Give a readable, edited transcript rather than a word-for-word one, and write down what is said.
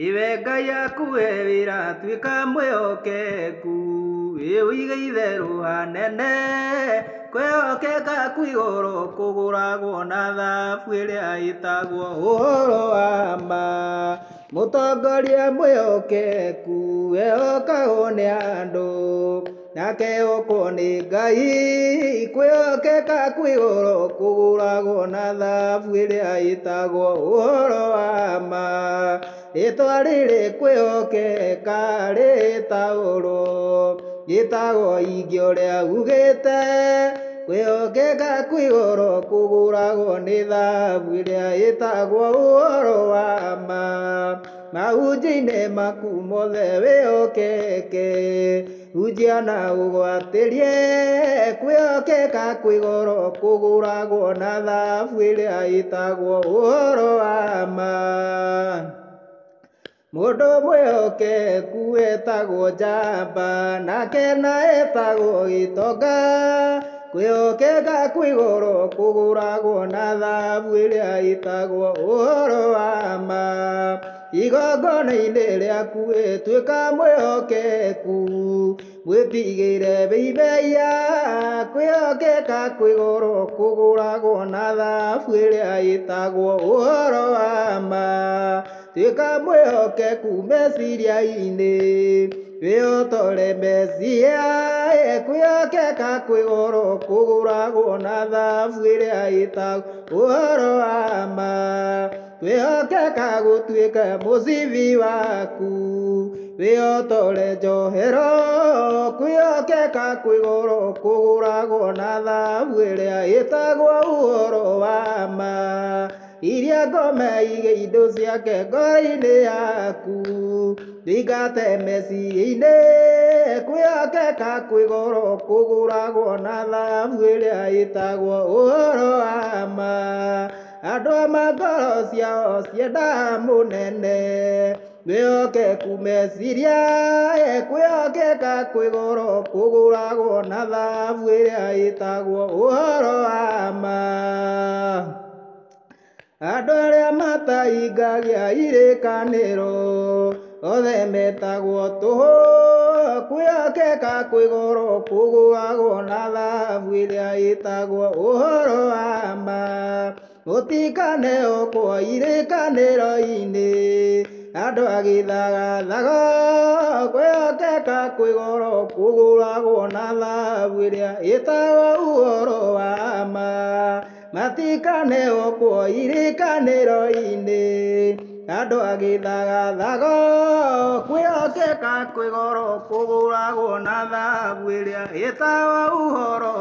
Iwe Ngai akuhe wĩra tuĩka mwĩhokeku, wĩũige itherũ hanene, kwĩhokeka kwĩ igũrũ kũgũragwo na thahabu ĩrĩa ĩtagwo ũhoro wa ma. Mũtongoria mwĩhokeku ehokagwo nĩ andũ, nake ehokwo nĩ Ngai, kwĩhokeka kwĩ igũrũ kũgũragwo na thahabu ĩrĩa ĩtagwo ũhoro wa ma. Rĩtwa rĩrĩ kwĩhokeka rĩtaũrwo rĩtagwo ingĩ ũrĩa ugĩte, kwĩhokeka kwĩ igũrũ kũgũragwo nĩ thahabu ĩrĩa ĩtagwo ũhoro wa ma. Mahunjia-inĩ maku mothe wĩhokeke, hunjia na ũgwatĩrie, kwĩhokeka kwĩ igũrũ kũgũragwo na thahabu ĩrĩa ĩtagwo ũhoro wa ma. Mũndũ mwĩhokeku etagwo njamba, nake na etagwo gĩtonga, kwĩhokeka kwĩ igũrũ kũgũragwo na thahabu ĩrĩa ĩtagwo ũhoro wa ma. Igongona-inĩ rĩaku tuĩka mwĩhokeku, mwĩtigĩre wĩimeia, kwĩhokeka kwĩ igũrũ kũgũragwo na thahabu ĩrĩa ĩtagwo ũhoro wa ma. Tuĩka mwĩhokeku meciria-inĩ, wĩhotore meciria, kwĩhokeka kwĩ igũrũ kũgũragwo na thahabu ĩrĩa ĩtagwo ũhoro wa ma. Kwĩhokeka gũtuĩka mũcibi waku, wĩhotore njohero, kwĩhokeka kwĩ igũrũ kũgũragwo na thahabu ĩrĩa ĩtagwo ũhoro wa ma. Iria ngome ige indo ciake ngoro-inĩ yaku, thingate meciria-inĩ, kwĩhokeka kwĩ igũrũ kũgũragwo na thahabu ĩrĩa ĩtagwo ũhoro wa ma. Andũ a ngoro ciao ciendaga mũnene, wĩhokeku meciria, kwĩhokeka kwĩ igũrũ kũgũragwo na thahabu ĩrĩa ĩtagwo ũhoro wa ma. Andũ arĩa matahingagia irĩkanĩro, othe metagwo tũhũ, kwĩhokeka kwĩ igũrũ kũgũragwo na thahabu ĩrĩa ĩtagwo ũhoro wa ma. Mũtikanehokwo irĩkanĩro-inĩ, andũ a gĩthagathago, kwĩhokeka kwĩ igũrũ kũgũragwo na thahabu ĩrĩa ĩtagwo ũhoro wa ma. Matikanehokwo irĩkanĩro-inĩ, andũ a gĩthagathago, kwĩhokeka kwĩ igũrũ kũgũragwo na thahabu ĩrĩa ĩtagwo ũhoro